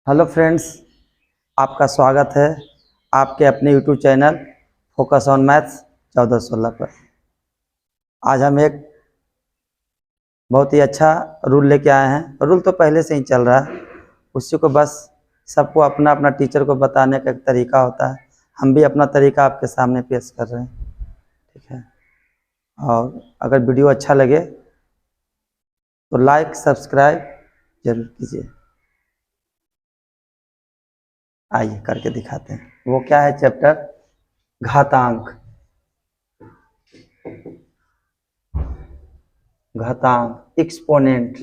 Hello friends, आपका स्वागत है आपके अपने YouTube channel focus on maths 1416 पर। आज हम एक बहुत ही अच्छा रूल लेके आए हैं। रूल तो पहले से ही चल रहा है, उसी को बस सबको अपना अपना टीचर को बताने का एक तरीका होता है। हम भी अपना तरीका आपके सामने पेश कर रहे हैं, ठीक है। और अगर वीडियो अच्छा लगे तो लाइक सब्सक्राइब जरूर कीजिए। आइए करके दिखाते हैं। वो क्या है, चैप्टर घातांक। घातांक, एक्सपोनेंट।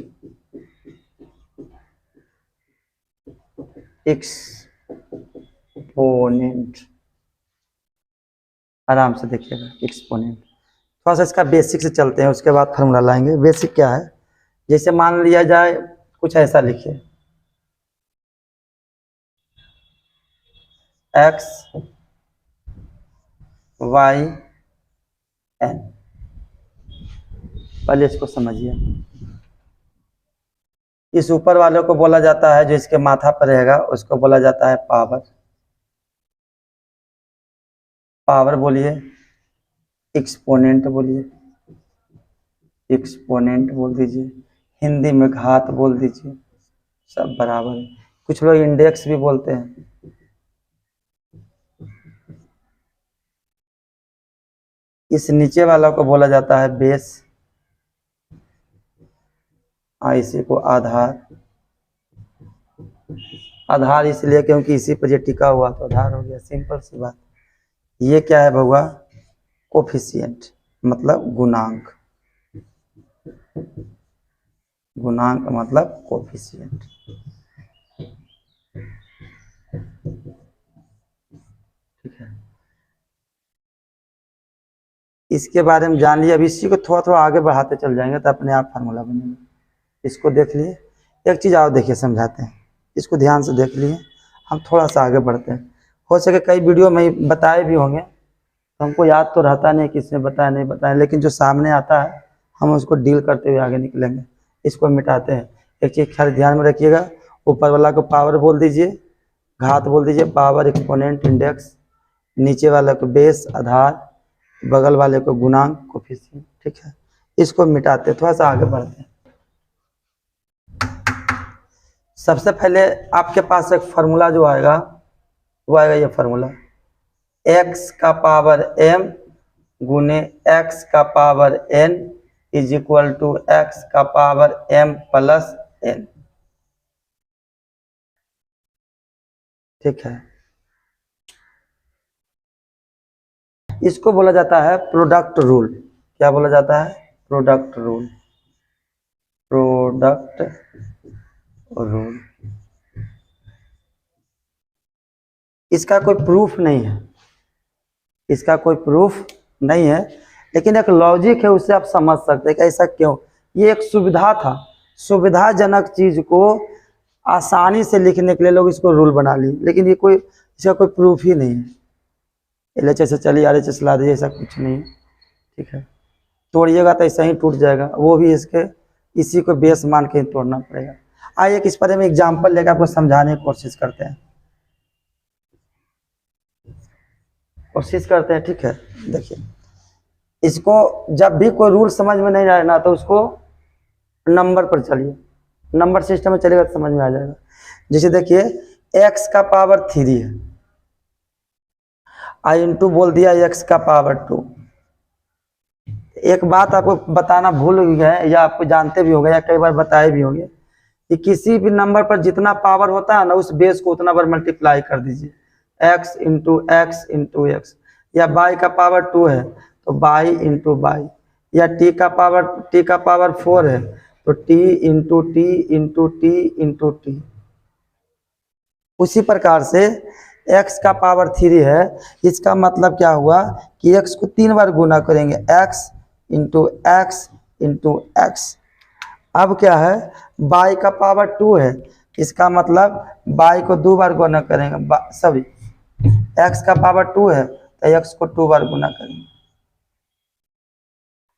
एक्सपोनेंट, आराम से देखिएगा। एक्सपोनेंट थोड़ा सा इसका बेसिक से चलते हैं, उसके बाद फार्मूला लाएंगे। बेसिक क्या है, जैसे मान लिया जाए कुछ ऐसा लिखिए, एक्स वाई एन। पहले इसको समझिए। इस ऊपर वाले को बोला जाता है, जो इसके माथा पर रहेगा उसको बोला जाता है पावर। पावर बोलिए, एक्सपोनेंट बोलिए, एक्सपोनेंट बोल दीजिए, हिंदी में घात बोल दीजिए, सब बराबर है। कुछ लोग इंडेक्स भी बोलते हैं। इस नीचे वाला को बोला जाता है बेस, इसी को आधार। आधार इसलिए क्योंकि इसी पर ये टिका हुआ तो आधार हो गया, सिंपल सी बात। ये क्या है भगवा, कोफिशिएंट मतलब गुणांक। गुणांक मतलब कोफिशिएंट, ठीक है। इसके बारे में जान लिया, अब इसी को थोड़ा थोड़ा आगे बढ़ाते चल जाएंगे तो अपने आप फार्मूला बनेगा। इसको देख लिए। एक चीज़ और देखिए, समझाते हैं। इसको ध्यान से देख लिए, हम थोड़ा सा आगे बढ़ते हैं। हो सके कई वीडियो में बताए भी होंगे, तो हमको याद तो रहता नहीं किसने बताया नहीं बताया, लेकिन जो सामने आता है हम उसको डील करते हुए आगे निकलेंगे। इसको मिटाते हैं। एक चीज़ खाली ध्यान में रखिएगा, ऊपर वाला को पावर बोल दीजिए, घात बोल दीजिए, पावर एक्सपोनेंट इंडेक्स, नीचे वाले को बेस आधार, बगल वाले को गुणांक कोफिशिएंट, ठीक है। इसको मिटाते थोड़ा सा आगे बढ़ते हैं। सबसे पहले आपके पास एक फार्मूला जो आएगा वो आएगा ये फार्मूला, x का पावर m गुने x का power n is equal to x का पावर m प्लस n, ठीक है। इसको बोला जाता है प्रोडक्ट रूल। क्या बोला जाता है, प्रोडक्ट रूल। Product rule. इसका कोई प्रूफ नहीं है, इसका कोई प्रूफ नहीं है, लेकिन एक लॉजिक है, उससे आप समझ सकते हैं कि ऐसा क्यों। ये एक सुविधा था, सुविधाजनक चीज को आसानी से लिखने के लिए लोग इसको रूल बना ली, लेकिन ये कोई इसका कोई प्रूफ ही नहीं है। LHS से चलिए RHS ला दीजिए, ऐसा कुछ नहीं है, ठीक है। तोड़िएगा तो ऐसा ही टूट जाएगा, वो भी इसके इसी को बेस मान के तोड़ना पड़ेगा। आइए एक इस पर हम एग्जाम्पल लेकर आपको समझाने की कोशिश करते हैं, ठीक है। देखिए, इसको जब भी कोई रूल समझ में नहीं आए ना, तो उसको नंबर पर चलिए, नंबर सिस्टम में चलेगा तो समझ में आ जाएगा। जैसे देखिए, x का पावर 3 है, आई इंटू बोल दिया x का पावर 2। एक बात आपको बताना भूल गए, या आपको जानते भी होंगे या कई बार बताए भी होंगे, कि किसी भी नंबर पर जितना पावर होता है ना, उस बेस को उतना बार मल्टीप्लाई कर दीजिए, x into x into x. या y का पावर 2 है तो y इंटू वाई, या t का पावर 4 है तो t into T into T into T. उसी प्रकार से x का पावर 3 है, इसका मतलब क्या हुआ कि x को 3 बार गुना करेंगे, x into x into x. अब क्या है, y का पावर 2 है, इसका मतलब y को 2 बार गुना करेंगे, सॉरी x का पावर 2 है तो x को 2 बार गुना करेंगे।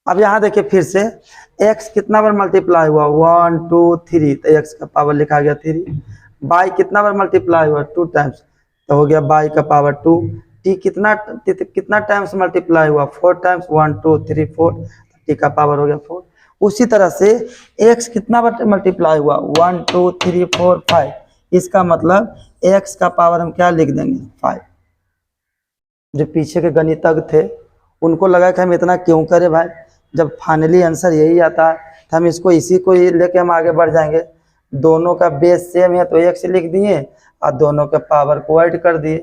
अब यहाँ देखिए फिर से x कितना बार मल्टीप्लाई हुआ, 1 2 3, तो x का पावर लिखा गया 3, बाई कितना बार मल्टीप्लाई हुआ, 2 टाइम्स, तो हो गया बाई का पावर 2। टी कितना टाइम्स मल्टीप्लाई हुआ, 4 टाइम्स, 1 2 3 4, टी का पावर हो गया 4। उसी तरह से एक्स कितना बार मल्टीप्लाई हुआ, 1 2 3 4 5, इसका मतलब एक्स का पावर हम क्या लिख देंगे, 5। जो पीछे के गणितज्ञ थे उनको लगा कि हम इतना क्यों करें भाई, जब फाइनली आंसर यही आता है तो हम इसको इसी को ही लेके हम आगे बढ़ जाएंगे। दोनों का बेस सेम है तो एक्स लिख दिए और दोनों के पावर को ऐड कर दिए,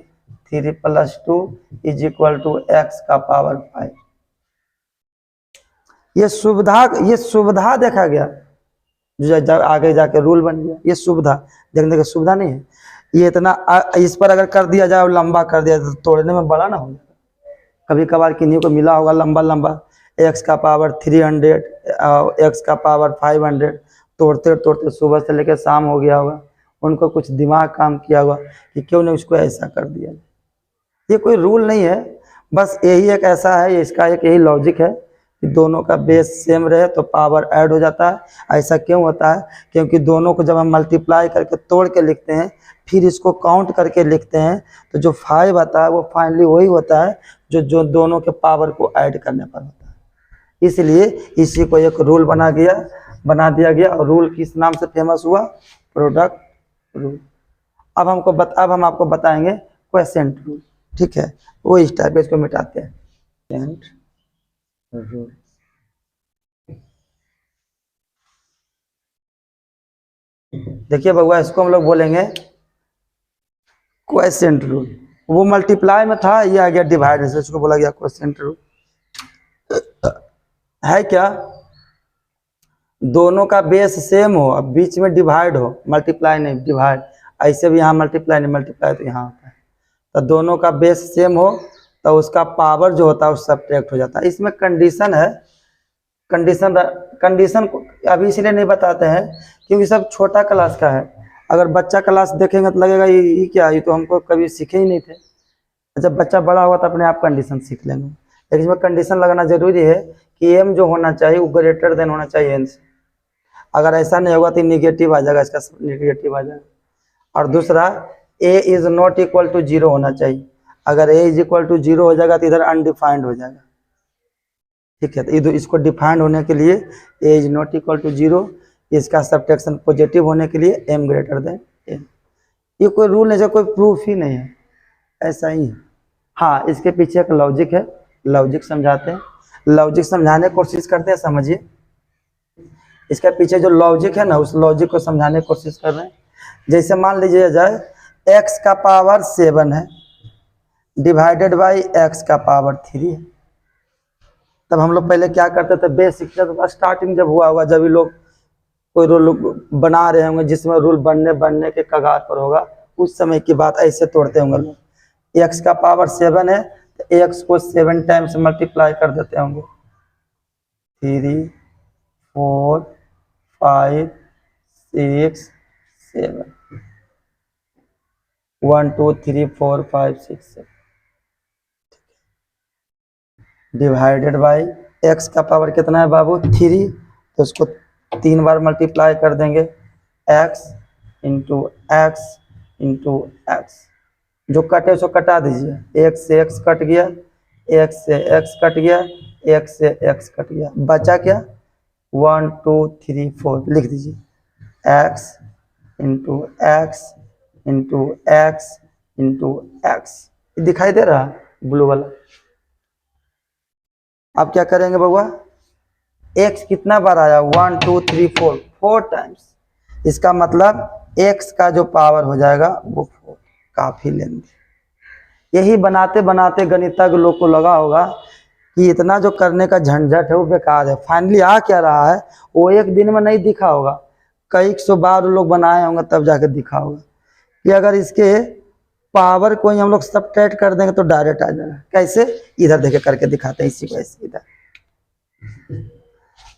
3 + 2 = एक्स का पावर 5। ये सुविधा देखा गया, जो आगे जाके रूल बन गया। ये सुविधा देखने का सुविधा नहीं है, ये इतना इस पर अगर कर दिया जाए और लंबा कर दिया तो तोड़ने में बड़ा ना हो। कभी कभार किन्हीं को मिला होगा लंबा लंबा, एक्स का पावर 300, एक्स का पावर 500, तोड़ते तोड़ते सुबह से लेकर शाम हो गया होगा, उनको कुछ दिमाग काम किया होगा कि क्यों नहीं उसको ऐसा कर दिया। ये कोई रूल नहीं है, बस यही एक ऐसा है, इसका एक यही लॉजिक है कि दोनों का बेस सेम रहे तो पावर ऐड हो जाता है। ऐसा क्यों होता है, क्योंकि दोनों को जब हम मल्टीप्लाई करके तोड़ के लिखते हैं फिर इसको काउंट करके लिखते हैं तो जो 5 आता है वो फाइनली वही होता है जो दोनों के पावर को ऐड करने पर होता है। इसलिए इसी को एक रूल बना दिया गया और रूल किस नाम से फेमस हुआ, प्रोडक्ट रूल। अब हम आपको बताएंगे क्वोशिएंट रूल, ठीक है, वो इस टाइप इसको मिटाते हैं, क्वोशिएंट रूल। देखिए बउआ, इसको हम लोग बोलेंगे क्वोशिएंट रूल। वो मल्टीप्लाई में था, ये आ गया डिवाइड से, इसको बोला गया क्वोशिएंट रूल। है क्या, दोनों का बेस सेम हो, अब बीच में डिवाइड हो, मल्टीप्लाई नहीं डिवाइड, ऐसे भी यहाँ मल्टीप्लाई नहीं, मल्टीप्लाई तो यहाँ होता है। तो दोनों का बेस सेम हो तो उसका पावर जो होता है वो सब्ट्रैक्ट हो जाता है। इसमें कंडीशन है, कंडीशन को अभी इसलिए नहीं बताते हैं क्योंकि सब छोटा क्लास का है। अगर बच्चा क्लास देखेंगे तो लगेगा ये क्या, ये तो हमको कभी सीखे ही नहीं थे। जब बच्चा बड़ा होगा तो अपने आप कंडीशन सीख लेंगे। लेकिन इसमें कंडीशन लगाना जरूरी है कि एम जो होना चाहिए वो ग्रेटर देन होना चाहिए एन से। अगर ऐसा नहीं होगा तो निगेटिव आ जाएगा, इसका निगेटिव आ जाएगा। और दूसरा ए इज नॉट इक्वल टू 0 होना चाहिए। अगर ए इज इक्वल टू 0 हो जाएगा तो इधर अनडिफाइंड हो जाएगा, ठीक है। तो इसको डिफाइंड होने के लिए ए इज नॉट इक्वल टू 0, इसका सब्ट्रैक्शन पॉजिटिव होने के लिए एम ग्रेटर देन एन। ये कोई रूल नहीं है, कोई प्रूफ ही नहीं है, ऐसा ही है। हाँ, इसके पीछे एक लॉजिक है, लॉजिक समझाते हैं, लॉजिक समझाने की कोशिश करते हैं, समझिए। इसके पीछे जो लॉजिक है ना, उस लॉजिक को समझाने की कोशिश कर रहे हैं। जैसे मान लीजिए जाए एक्स का पावर 7 है डिवाइडेड बाई एक्स का पावर 3 है। तब हम लोग पहले क्या करते थे, बेसिक जब स्टार्टिंग जब हुआ होगा, जब भी लोग कोई रूल बना रहे होंगे जिसमें रूल बनने के कगार पर होगा, उस समय की बात, ऐसे तोड़ते होंगे लोग। एक्स का पावर 7 है तो एक्स को 7 टाइम्स मल्टीप्लाई कर देते होंगे, 3 4 5 6 7, 1 2 3 4 5 6 7 डिवाइडेड बाई एक्स का पावर कितना है बाबू, 3, तो उसको 3 बार मल्टीप्लाई कर देंगे, x into x into x. जो कटे उसको कटा दीजिए, एक्स से एक्स कट गया, एक्स से एक्स कट गया, एक्स से एक्स कट गया, बचा क्या, 1 2 3 4 लिख दीजिए, x into x into x into x. दिखाई दे रहा है ब्लू वाला। अब क्या करेंगे बउआ, x कितना बार आया, 1 2 3 4 टाइम्स। इसका मतलब x का जो पावर हो जाएगा वो 4, काफी लेंदी। यही बनाते बनाते गणितज्ञ लोग को लगा होगा कि इतना जो करने का झंझट है वो बेकार है। फाइनली आ क्या रहा है वो एक दिन में नहीं दिखा होगा, कई 100 बार लोग बनाए होंगे तब जाके दिखा होगा कि अगर इसके पावर को ही हम लोग सब्ट्रैक्ट कर देंगे तो डायरेक्ट आ जाएगा। कैसे, इधर देखे करके दिखाते हैं, इसी को ऐसे। इधर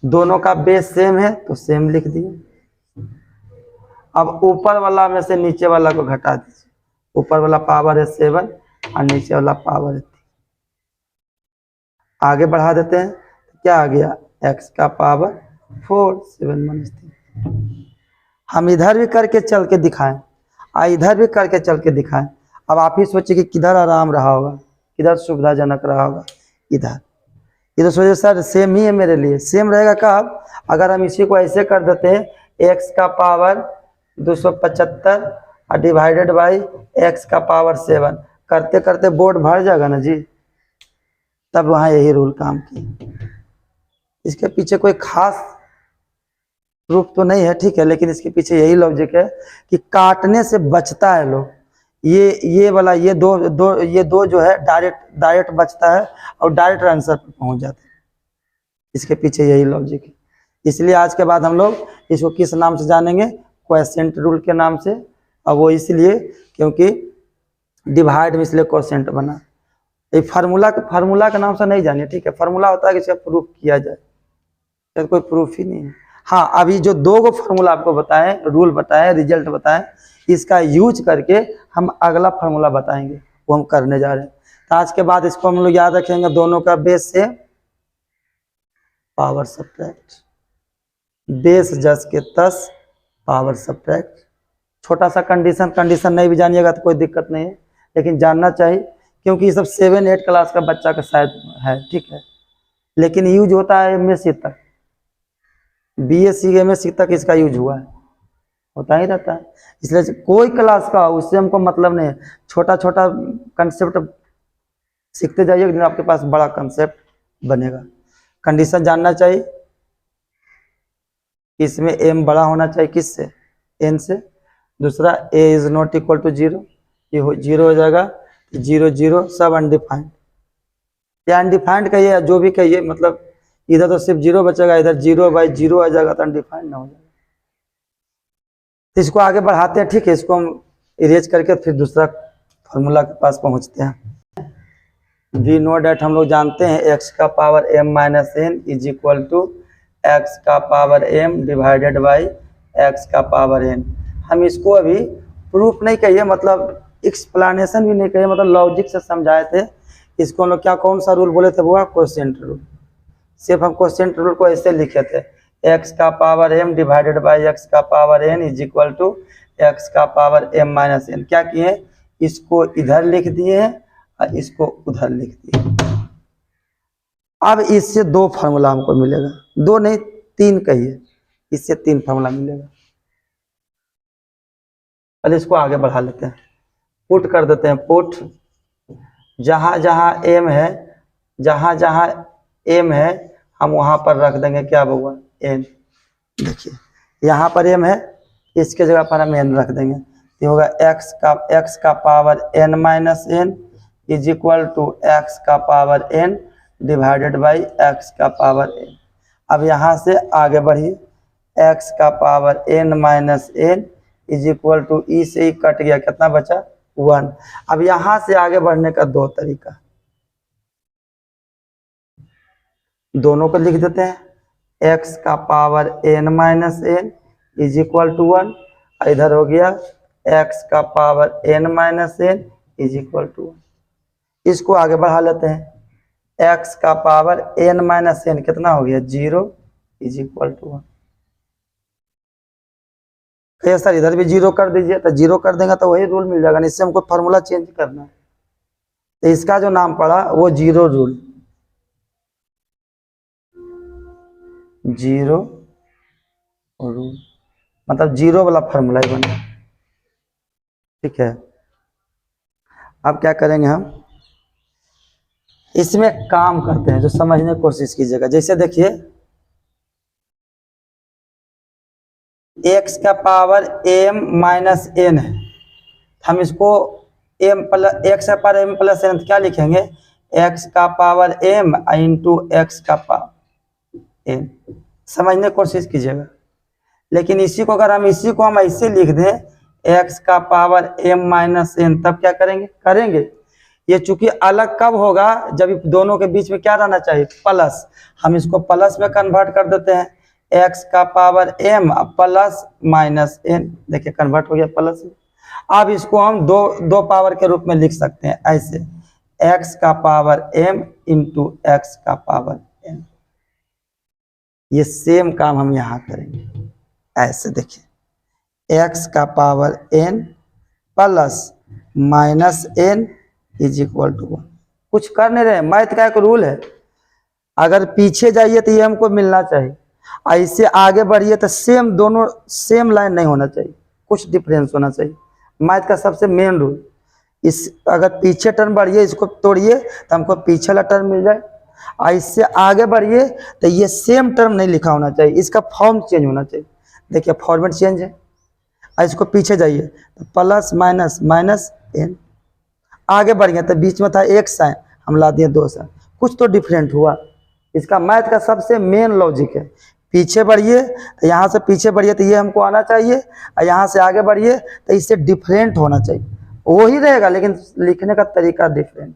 दोनों का बेस सेम है तो सेम लिख दिए। अब ऊपर वाला में से नीचे वाला को घटा दीजिए, ऊपर वाला पावर है 7 और नीचे वाला पावर है 3। आगे बढ़ा देते हैं, क्या आ गया, x का पावर 4 7 - 3। हम इधर भी करके चल के दिखाएं, इधर भी करके चल के दिखाएं। अब आप ही सोचिए कि किधर आराम रहा होगा, किधर सुविधाजनक रहा होगा। इधर इधर सोचिए सर सेम ही है मेरे लिए। सेम रहेगा कब, अगर हम इसी को ऐसे कर देते हैं x का पावर 275 और डिवाइडेड बाई x का पावर 7, करते करते बोर्ड भर जाएगा ना जी। तब वहाँ यही रूल काम की। इसके पीछे कोई खास प्रूफ तो नहीं है, ठीक है, लेकिन इसके पीछे यही लॉजिक है कि काटने से बचता है लोग। ये वाला ये दो जो है डायरेक्ट बचता है और डायरेक्ट आंसर पर पहुंच जाता है। इसके पीछे यही लॉजिक है। इसलिए आज के बाद हम लोग इसको किस नाम से जानेंगे, क्वोशिएंट रूल के नाम से। और वो इसलिए क्योंकि डिवाइड में इसलिए क्वोशिएंट बना। ये फार्मूला के नाम से नहीं जानिए, ठीक है। फार्मूला होता है कि इसका प्रूफ किया जाए, तो कोई प्रूफ ही नहीं है। हाँ, अभी जो दो गो फार्मूला आपको बताएं, रूल बताएं, रिजल्ट बताएं, इसका यूज करके हम अगला फार्मूला बताएंगे, वो हम करने जा रहे हैं। तो आज के बाद इसको हम लोग याद रखेंगे, दोनों का बेस से पावर सब्ट्रैक्ट, बेस जस के तस पावर सब्ट्रैक्ट। छोटा सा कंडीशन नहीं भी जानिएगा तो कोई दिक्कत नहीं है, लेकिन जानना चाहिए क्योंकि ये सब 7-8 क्लास का बच्चा का शायद है, ठीक है। लेकिन यूज होता है MSc तक, BSc MSc तक इसका यूज हुआ है, होता ही रहता है। इसलिए कोई क्लास का उससे हमको मतलब नहीं है। छोटा छोटा कंसेप्ट सीखते जाइए, लेकिन आपके पास बड़ा कंसेप्ट बनेगा। कंडीशन जानना चाहिए, इसमें m बड़ा होना चाहिए किससे, n से। दूसरा a is not equal to 0, ये 0 हो जाएगा। 0 0 सब अनडिफाइंड, या अनडिफाइंड कहिए जो भी कहिए, मतलब इधर तो सिर्फ 0 बचेगा, इधर 0/0 आ जाएगा तो अनडिफाइंड ना हो जाएगा। तो इसको आगे बढ़ाते हैं, ठीक है। इसको हम इरेज करके फिर दूसरा फॉर्मूला के पास पहुंचते हैं। वी नो डैट, हम लोग जानते हैं x का power m minus n is equal to x का power m divided by x का पावर n। हम इसको अभी प्रूफ नहीं कहिए, मतलब एक्सप्लेनेशन भी नहीं कहिए, मतलब लॉजिक से समझाए थे। इसको हम लोग क्या कौन सा रूल बोले थे, वो क्वोशिएंट रूल। सिर्फ हम क्वोशिएंट रूल को ऐसे लिखे थे, x का power m divided by x का power n is equal to x का पावर m माइनस n। क्या किए, इसको इधर लिख दिए हैं और इसको उधर लिख दिए। अब इससे दो फार्मूला हमको मिलेगा, दो नहीं 3 कहिए, इससे 3 फार्मूला मिलेगा। पहले इसको आगे बढ़ा लेते हैं, पुट कर देते हैं। पुट जहां जहां m है हम वहां पर रख देंगे क्या होगा, n। देखिए यहाँ पर m है, इसके जगह पर हम n रख देंगे। ये होगा x का power n minus n is equal to x का power n divided by x का पावर n। अब यहाँ से आगे बढ़िए, x का power n minus n is equal to ई से ही कट गया, कितना बचा 1। अब यहाँ से आगे बढ़ने का दो तरीका, दोनों को लिख देते हैं। x का power n minus n is equal to 1, इधर हो गया x का power n minus n is equal to 1। इसको आगे बढ़ा लेते हैं, x का पावर n माइनस n कितना हो गया 0 इज इक्वल टू 1। कहिए सर इधर भी 0 कर दीजिए, तो 0 कर देंगे तो वही रूल मिल जाएगा, इससे हमको फार्मूला चेंज करना है। तो इसका जो नाम पड़ा वो 0 रूल, 0 रूल मतलब 0 वाला फार्मूला ही बना, ठीक है। अब क्या करेंगे, हम इसमें काम करते हैं, जो समझने की कोशिश कीजिएगा। जैसे देखिए x का पावर m माइनस n है, हम इसको x का पावर m प्लस n क्या लिखेंगे, x का पावर m इंटू x का पावर n। समझने की कोशिश कीजिएगा। लेकिन इसी को अगर हम ऐसे लिख दें x का पावर m माइनस n, तब क्या करेंगे ये चूंकि अलग कब होगा, जब दोनों के बीच में क्या रहना चाहिए, प्लस। हम इसको प्लस में कन्वर्ट कर देते हैं, x का power m plus minus n। देखिए कन्वर्ट हो गया प्लस। अब इसको हम दो पावर के रूप में लिख सकते हैं ऐसे, x का पावर m इंटू x का पावर n। ये सेम काम हम यहाँ करेंगे ऐसे। देखिए x का power n plus minus n is equal to 1। कुछ कर नहीं रहे, मैथ का एक रूल है, अगर पीछे जाइए तो ये हमको मिलना चाहिए, ऐसे आगे बढ़िए तो सेम, दोनों सेम लाइन नहीं होना चाहिए, कुछ डिफरेंस होना चाहिए, मैथ का सबसे मेन रूल। इस अगर पीछे टर्म बढ़िए, इसको तोड़िए तो हमको पीछे वाला टर्म मिल जाए, ऐसे आगे बढ़िए तो ये सेम टर्म नहीं लिखा होना चाहिए, इसका फॉर्म चेंज होना चाहिए। देखिए फॉर्मेट चेंज है, इसको पीछे जाइए तो प्लस माइनस माइनस n, आगे बढ़िए तो बीच में था एक साइन, हम ला दिए 2 साइन, कुछ तो डिफरेंट हुआ। इसका मैथ का सबसे मेन लॉजिक है, पीछे बढ़िए तो यहाँ से पीछे बढ़िए तो ये हमको आना चाहिए, और यहाँ से आगे बढ़िए तो इससे डिफरेंट होना चाहिए, वही रहेगा लेकिन लिखने का तरीका डिफरेंट।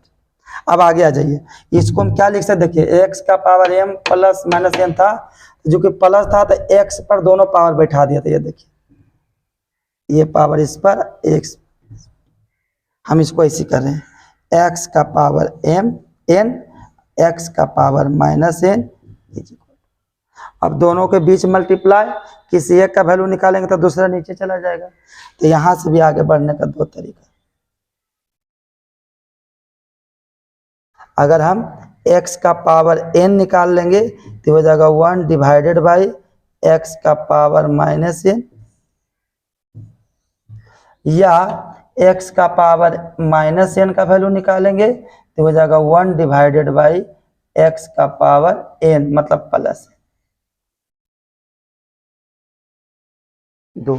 अब आगे आ जाइए, इसको हम क्या लिख सकते, देखिए एक्स का power m plus minus n था, जो कि प्लस था तो x पर दोनों पावर बैठा दिया था, ये देखिए ये पावर इस पर x, हम इसको ऐसे कर रहे हैं x का पावर m n x का पावर माइनस n। अब दोनों के बीच मल्टीप्लाई, किसी एक का वैल्यू निकालेंगे तो दूसरा नीचे चला जाएगा, तो यहां से भी आगे बढ़ने का 2 तरीका। अगर हम x का पावर n निकाल लेंगे तो हो जाएगा 1 डिवाइडेड बाई x का पावर माइनस n, या x का पावर माइनस n का वैल्यू निकालेंगे तो हो जाएगा 1 डिवाइडेड बाई x का पावर n, मतलब प्लस 2,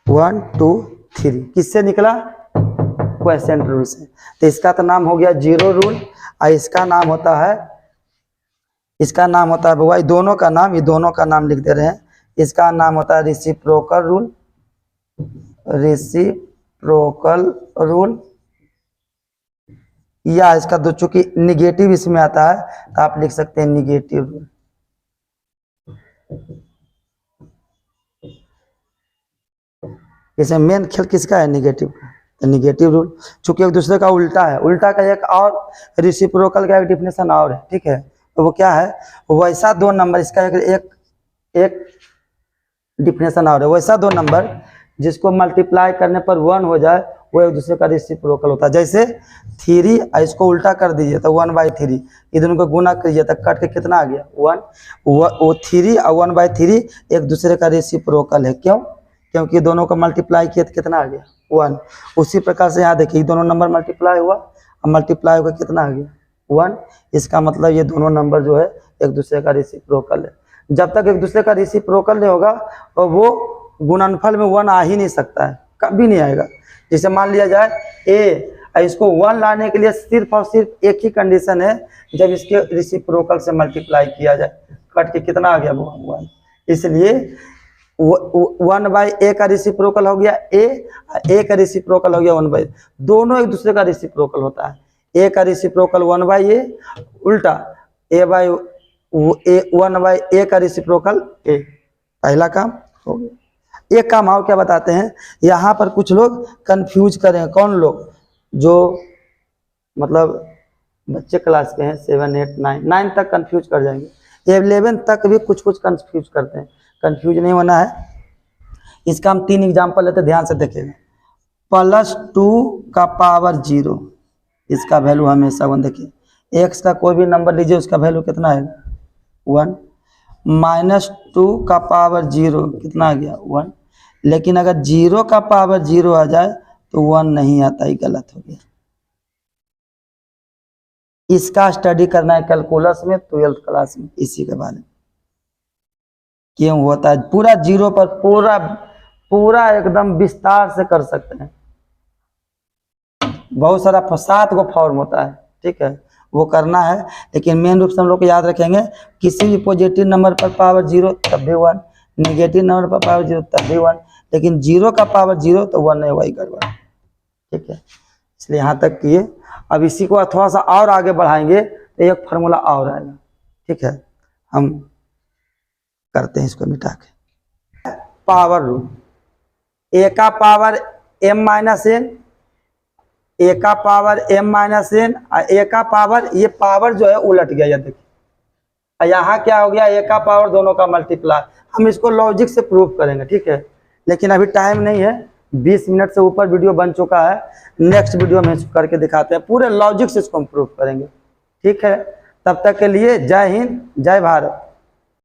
1 2 3। किससे निकला, क्वेश्चन रूल से। तो इसका तो नाम हो गया जीरो रूल, और इसका नाम होता है भाई दोनों का नाम, ये दोनों का नाम लिख दे रहे हैं, इसका नाम होता है रेसिप्रोकल रूल, रेसिप्रोकल रूल, या इसका दो चूंकि निगेटिव इसमें आता है तो आप लिख सकते हैं निगेटिव रूल। इसे मेन खेल किसका है, निगेटिव का, तो निगेटिव रूल चूंकि एक दूसरे का उल्टा है, उल्टा का एक और रेसिप्रोकल का एक डिफिनेशन और है, ठीक है, तो वो क्या है, वैसा 2 नंबर, इसका एक डिफिनेशन और है, वैसा 2 नंबर जिसको मल्टीप्लाई करने पर 1 हो जाए वो एक दूसरे का रेसिप्रोकल होता है। जैसे 3, इसको उल्टा कर दीजिए तो 1/3, इधर को गुना करिए तो कट के कितना आ गया 1, वो 3 और 1/3 एक दूसरे का रेसिप्रोकल है। क्यों, क्योंकि दोनों को मल्टीप्लाई किया तो कितना आ गया 1। उसी प्रकार से यहाँ देखिए दोनों नंबर मल्टीप्लाई हुआ, और मल्टीप्लाई होकर कितना आ गया 1। इसका मतलब ये दोनों नंबर जो है एक दूसरे का रेसिप्रोकल है। जब तक एक दूसरे का रेसिप्रोकल नहीं होगा और वो गुणनफल में 1 आ ही नहीं सकता है, कभी नहीं आएगा। जैसे मान लिया जाए a, इसको 1 लाने के लिए सिर्फ और सिर्फ एक ही कंडीशन है, जब इसके रेसिप्रोकल से मल्टीप्लाई किया जाए, कट के कितना आ गया 1। इसलिए 1/a का रेसिप्रोकल हो गया a का रेसिप्रोकल हो गया 1/a, दोनों एक दूसरे का रेसिप्रोकल होता है। a का रेसिप्रोकल 1/a, उल्टा 1/a का रेसिप्रोकल a। पहला काम हो गया। एक काम और क्या बताते हैं, यहाँ पर कुछ लोग कंफ्यूज करें, कौन लोग, जो मतलब बच्चे क्लास के हैं 7 8 9 तक कंफ्यूज कर जाएंगे, 11 तक भी कुछ कंफ्यूज करते हैं, कंफ्यूज नहीं होना है। इसका हम 3 एग्जाम्पल लेते, ध्यान से देखेंगे। +2 का पावर 0, इसका वैल्यू हमेशा 1। देखिए x का कोई भी नंबर लीजिए, उसका वैल्यू कितना आएगा 1। -2 का पावर 0 कितना आ गया 1, लेकिन अगर 0 का पावर 0 आ जाए तो 1 नहीं आता, ही गलत हो गया। इसका स्टडी करना है कैलकुलस में 12th क्लास में, इसी के बारे में क्यों होता है, पूरा 0 पर पूरा एकदम विस्तार से कर सकते हैं। बहुत सारा 7 गो फॉर्म होता है, ठीक है, वो करना है, लेकिन मेन रूप से हम लोग को याद रखेंगे किसी भी पॉजिटिव नंबर पर पावर 0 तब भी 1, नेगेटिव नंबर पर पावर 0 तब भी 1, लेकिन 0 का पावर 0 तो 1 नहीं, वही गड़बड़, ठीक है। इसलिए यहाँ तक किए। अब इसी को थोड़ा सा और आगे बढ़ाएंगे तो एक फार्मूला और आएगा, ठीक है, हम करते हैं इसको मिटा के। पावर रूल, a का पावर m-n, a का पावर m-n, a का पावर, ये पावर जो है उलट गया, देखिए यहाँ क्या हो गया, a का पावर दोनों का मल्टीप्लाई। हम इसको लॉजिक से प्रूव करेंगे, ठीक है, लेकिन अभी टाइम नहीं है, 20 मिनट से ऊपर वीडियो बन चुका है। नेक्स्ट वीडियो में इसको करके दिखाते हैं, पूरे लॉजिक से इसको इम्प्रूव करेंगे। ठीक है, तब तक के लिए जय हिंद, जय भारत।